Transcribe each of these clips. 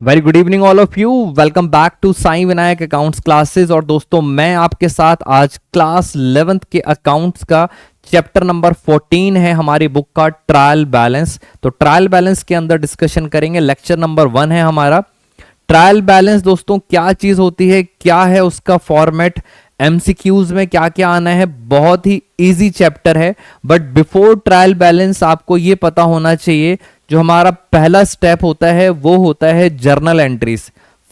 Very good evening all of you. Welcome back to Sai Vinayak accounts classes. और दोस्तों मैं आपके साथ आज क्लास 11th के अकाउंट्स का चैप्टर नंबर 14 है हमारी बुक का ट्रायल बैलेंस। तो ट्रायल बैलेंस के अंदर डिस्कशन करेंगे। लेक्चर नंबर 1 है हमारा ट्रायल बैलेंस। दोस्तों क्या चीज होती है, क्या है उसका फॉर्मेट, एमसीक्यूज में क्या क्या आना है। बहुत ही इजी चैप्टर है। बट बिफोर ट्रायल बैलेंस आपको ये पता होना चाहिए, जो हमारा पहला स्टेप होता है वो होता है journal entries.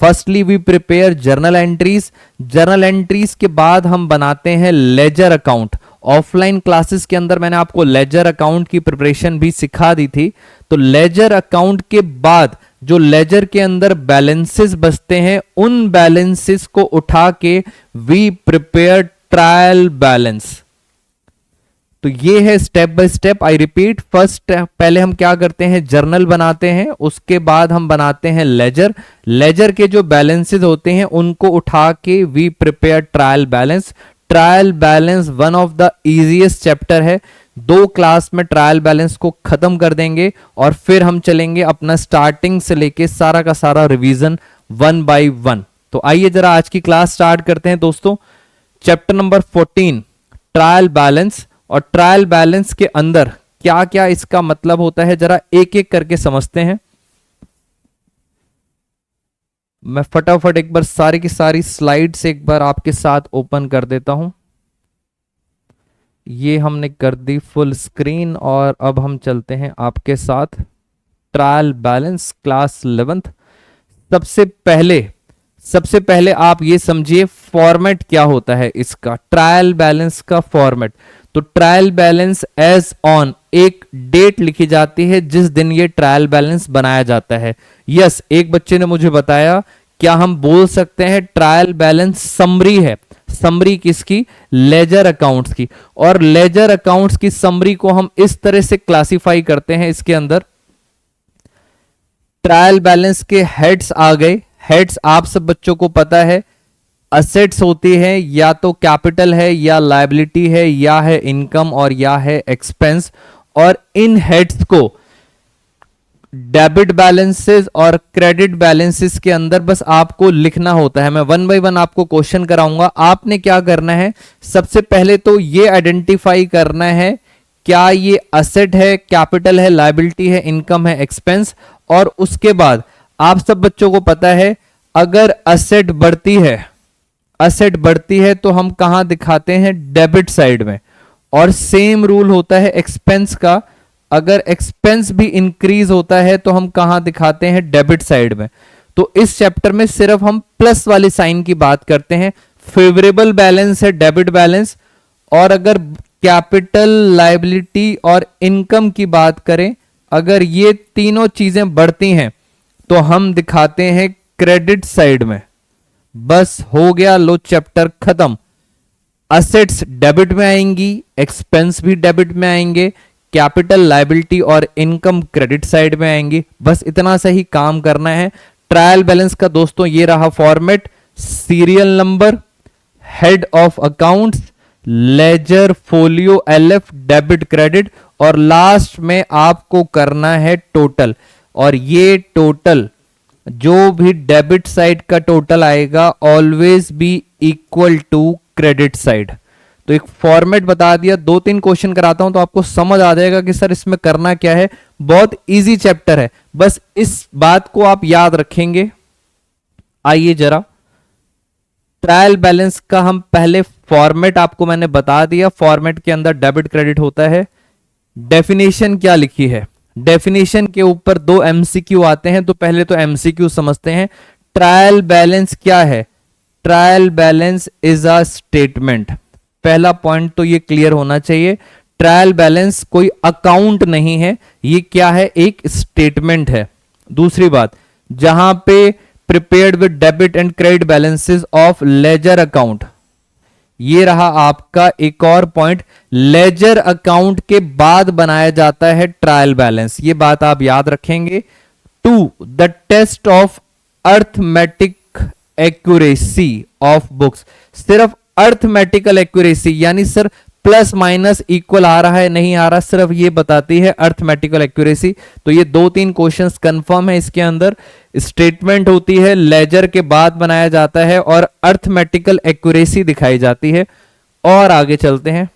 Firstly we prepare journal entries. Journal entries के बाद हम बनाते हैं लेजर अकाउंट। ऑफलाइन क्लासेस के अंदर मैंने आपको लेजर अकाउंट की प्रिपरेशन भी सिखा दी थी। तो लेजर अकाउंट के बाद जो लेजर के अंदर बैलेंसेस बचते हैं, उन बैलेंसेस को उठा के वी प्रिपेयर ट्रायल बैलेंस। तो ये है step by step. I repeat, first पहले हम क्या करते हैं, जर्नल बनाते हैं, उसके बाद हम बनाते हैं लेजर। लेजर के जो बैलेंसेस होते हैं उनको उठा के we prepare trial balance. Trial balance one of the easiest chapter है। 2 क्लास में ट्रायल बैलेंस को खत्म कर देंगे और फिर हम चलेंगे अपना स्टार्टिंग से लेके सारा का सारा रिवीजन 1 बाय 1। तो आइए जरा आज की क्लास स्टार्ट करते हैं दोस्तों। Chapter number 14 trial balance. और ट्रायल बैलेंस के अंदर क्या क्या इसका मतलब होता है, जरा एक एक करके समझते हैं। मैं फटाफट एक बार सारी की सारी स्लाइड्स एक बार आपके साथ ओपन कर देता हूं। ये हमने कर दी फुल स्क्रीन और अब हम चलते हैं आपके साथ ट्रायल बैलेंस क्लास 11th। सबसे पहले आप ये समझिए फॉर्मेट क्या होता है इसका, ट्रायल बैलेंस का फॉर्मेट। तो ट्रायल बैलेंस एज ऑन, एक डेट लिखी जाती है जिस दिन ये ट्रायल बैलेंस बनाया जाता है। यस, एक बच्चे ने मुझे बताया, क्या हम बोल सकते हैं ट्रायल बैलेंस समरी है। समरी किसकी? लेजर अकाउंट्स की। और लेजर अकाउंट्स की समरी को हम इस तरह से क्लासिफाई करते हैं। इसके अंदर ट्रायल बैलेंस के हेड्स आ गए। हेड्स आप सब बच्चों को पता है, असेट्स होती है, या तो कैपिटल है या लायबिलिटी है या है इनकम और या है एक्सपेंस। और इन हेड्स को डेबिट बैलेंसेस और क्रेडिट बैलेंसेस के अंदर बस आपको लिखना होता है। मैं 1 बाय 1 आपको क्वेश्चन कराऊंगा। आपने क्या करना है, सबसे पहले तो ये आइडेंटिफाई करना है क्या ये असेट है, कैपिटल है, लायबिलिटी है, इनकम है, एक्सपेंस। और उसके बाद आप सब बच्चों को पता है, अगर असेट बढ़ती है तो हम कहां दिखाते हैं, डेबिट साइड में। और सेम रूल होता है एक्सपेंस का, अगर एक्सपेंस भी इंक्रीज होता है तो हम कहां दिखाते हैं, डेबिट साइड में। तो इस चैप्टर में सिर्फ हम प्लस वाले साइन की बात करते हैं। फेवरेबल बैलेंस है डेबिट बैलेंस। और अगर कैपिटल, लायबिलिटी और इनकम की बात करें, अगर ये तीनों चीजें बढ़ती हैं तो हम दिखाते हैं क्रेडिट साइड में। बस हो गया, लो चैप्टर खत्म। असेट्स डेबिट में आएंगी, एक्सपेंस भी डेबिट में आएंगे, कैपिटल, लायबिलिटी और इनकम क्रेडिट साइड में आएंगी। बस इतना सा ही काम करना है। ट्रायल बैलेंस का दोस्तों ये रहा format, serial number, head of accounts, ledger, folio, LF, debit, credit, और लास्ट में आपको करना है टोटल। और ये टोटल जो भी डेबिट साइड का टोटल आएगा always be equal to credit side. तो एक फॉर्मेट बता दिया, 2-3 क्वेश्चन कराता हूं तो आपको समझ आ जाएगा कि सर इसमें करना क्या है। बहुत इजी चैप्टर है, बस इस बात को आप याद रखेंगे। आइए जरा ट्रायल बैलेंस का हम पहले फॉर्मेट आपको मैंने बता दिया। फॉर्मेट के अंदर डेबिट क्रेडिट होता है। डेफिनेशन क्या लिखी है, डेफिनेशन के ऊपर 2 एमसीक्यू आते हैं। तो पहले तो एमसीक्यू समझते हैं। ट्रायल बैलेंस क्या है? Trial balance is a statement. पहला पॉइंट तो ये क्लियर होना चाहिए। ट्रायल बैलेंस कोई अकाउंट नहीं है, ये क्या है, एक स्टेटमेंट है। दूसरी बात, जहां पे prepared with debit and credit balances of ledger account, ये रहा आपका एक और पॉइंट। लेजर अकाउंट के बाद बनाया जाता है ट्रायल बैलेंस, ये बात आप याद रखेंगे। 2 the test of arithmetic accuracy of books. सिर्फ अर्थमेटिकल एक्यूरेसी यानी सर प्लस माइनस इक्वल आ रहा है नहीं आ रहा, सिर्फ ये बताती है अर्थमेटिकल एक्यूरेसी। तो ये 2-3 क्वेश्चंस कंफर्म है इसके अंदर। स्टेटमेंट होती है, लेजर के बाद बनाया जाता है और अर्थमेटिकल एक्यूरेसी दिखाई जाती है। और आगे चलते हैं,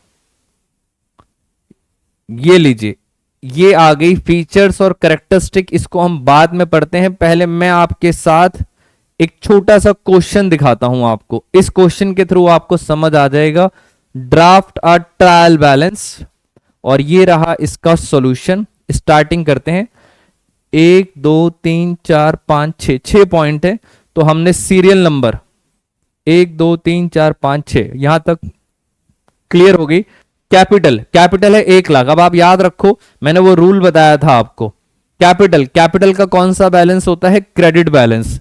ये लीजिए, ये आ गई फीचर्स और कैरेक्टरिस्टिक, इसको हम बाद में पढ़ते हैं। पहले मैं आपके साथ एक छोटा सा क्वेश्चन दिखाता हूं आपको। इस क्वेश्चन के थ्रू आपको समझ आ जाएगा। ड्राफ्ट अ ट्रायल बैलेंस, और ये रहा इसका सॉल्यूशन। स्टार्टिंग करते हैं। 1 2 3 4 5 6 6 पॉइंट है, तो हमने सीरियल नंबर 1 2 3 4 5 6 यहां तक क्लियर हो गई। कैपिटल है 1 लाख। अब आप याद रखो, मैंने वो रूल बताया था आपको। कैपिटल का कौन सा बैलेंस होता है? Credit balance.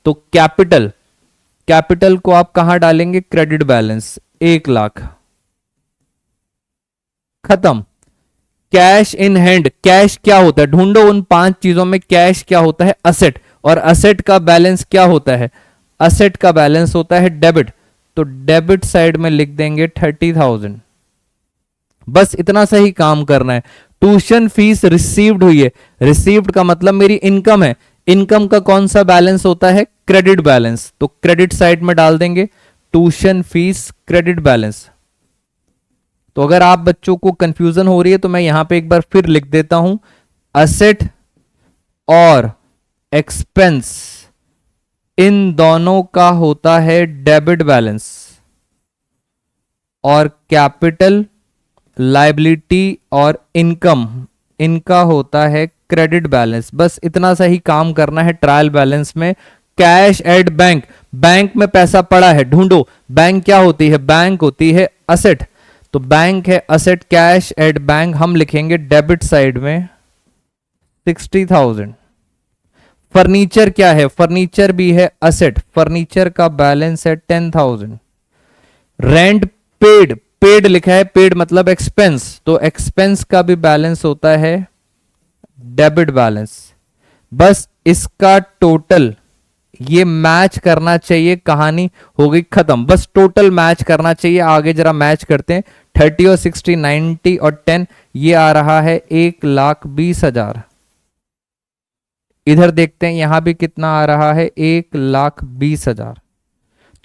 तो कैपिटल को आप कहां डालेंगे? Credit balance 1 lakh. खत्म। कैश इन हैंड, कैश क्या होता है? ढूंढो उन 5 चीजों में कैश क्या होता है? असेट। और असेट का बैलेंस क्या होता है? असेट का बैलेंस होता है डेबिट। तो डेबिट साइड में लिख देंगे 30,000। बस इतना सही काम करना है। ट्यूशन फीस रिसीव्ड हुई है, रिसीव्ड का मतलब मेरी इनकम है। इनकम का कौन सा बैलेंस होता है? Credit balance. तो क्रेडिट साइड में डाल देंगे ट्यूशन फीस क्रेडिट बैलेंस। तो अगर आप बच्चों को कंफ्यूजन हो रही है तो मैं यहां पे एक बार फिर लिख देता हूं, असेट और एक्सपेंस इन दोनों का होता है डेबिट बैलेंस, और कैपिटल, लायबिलिटी और इनकम इनका होता है क्रेडिट बैलेंस। बस इतना सा ही काम करना है ट्रायल बैलेंस में। कैश एट बैंक, बैंक में पैसा पड़ा है, ढूंढो। बैंक क्या होती है? बैंक होती है असेट। तो बैंक है असेट, कैश एट बैंक हम लिखेंगे डेबिट साइड में 60,000। फर्नीचर क्या है? फर्नीचर भी है असेट, फर्नीचर का बैलेंस है 10,000। रेंट पेड, पेड लिखा है, पेड मतलब एक्सपेंस, तो एक्सपेंस का भी बैलेंस होता है डेबिट बैलेंस। बस इसका टोटल ये मैच करना चाहिए, कहानी हो गई खत्म। बस टोटल मैच करना चाहिए। आगे जरा मैच करते हैं। 30 और 60, 90 और 10, ये आ रहा है 1,20,000। इधर देखते हैं यहां भी कितना आ रहा है, 1,20,000।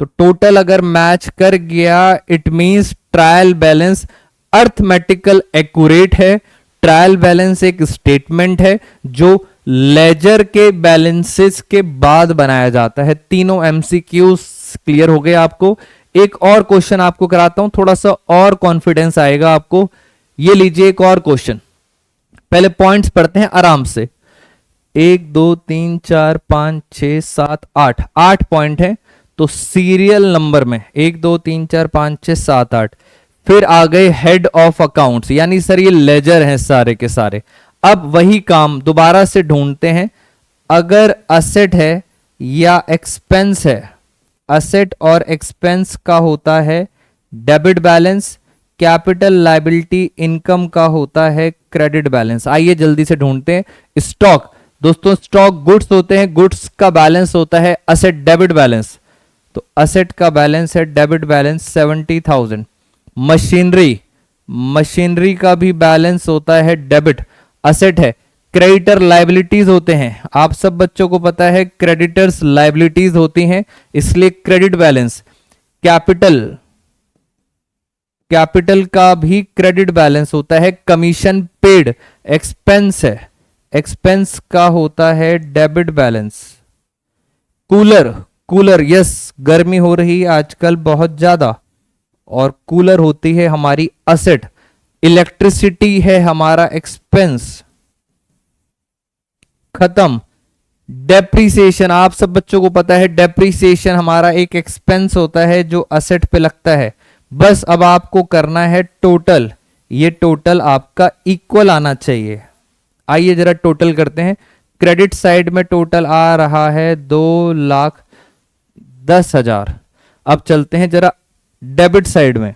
तो टोटल अगर मैच कर गया, it means trial balance arithmetical accurate है। ट्रायल बैलेंस एक स्टेटमेंट है जो लेजर के बैलेंसेस के बाद बनाया जाता है। तीनों एमसीक्यूज क्लियर हो गए आपको। एक और क्वेश्चन आपको कराता हूं, थोड़ा सा और कॉन्फिडेंस आएगा आपको। ये लीजिए एक और क्वेश्चन। पहले पॉइंट्स पढ़ते हैं आराम से। 1 2 3 4 5 6 7 8 8 पॉइंट है। तो सीरियल नंबर में 1 2 3 4 5 6 7 8, फिर आ गए हेड ऑफ अकाउंट्स, यानी सर ये लेजर हैं सारे के सारे। अब वही काम दोबारा से ढूंढते हैं। अगर असेट है या एक्सपेंस है, असेट और एक्सपेंस का होता है debit balance, capital, liability, income का होता है क्रेडिट बैलेंस। आइए जल्दी से ढूंढते हैं। स्टॉक, दोस्तों स्टॉक गुड्स होते हैं, गुड्स का बैलेंस होता है असेट डेबिट बैलेंस। तो असेट का बैलेंस है डेबिट बैलेंस 70,000। मशीनरी, मशीनरी का भी बैलेंस होता है डेबिट, असेट है। क्रेडिटर लायबिलिटीज होते हैं, आप सब बच्चों को पता है क्रेडिटर्स लायबिलिटीज होती हैं, इसलिए क्रेडिट बैलेंस। कैपिटल, कैपिटल का भी क्रेडिट बैलेंस होता है। कमीशन पेड एक्सपेंस है, एक्सपेंस का होता है debit balance. Cooler, cooler yes, गर्मी हो रही है आजकल बहुत ज्यादा, और कूलर होती है हमारी असेट। इलेक्ट्रिसिटी है हमारा एक्सपेंस। खत्म। डेप्रीसिएशन, आप सब बच्चों को पता है डेप्रीसिएशन हमारा एक एक्सपेंस होता है जो असेट पे लगता है। बस अब आपको करना है टोटल, ये टोटल आपका इक्वल आना चाहिए। आइए जरा टोटल करते हैं। क्रेडिट साइड में टोटल आ रहा है 2,10,000। अब चलते हैं जरा डेबिट साइड में।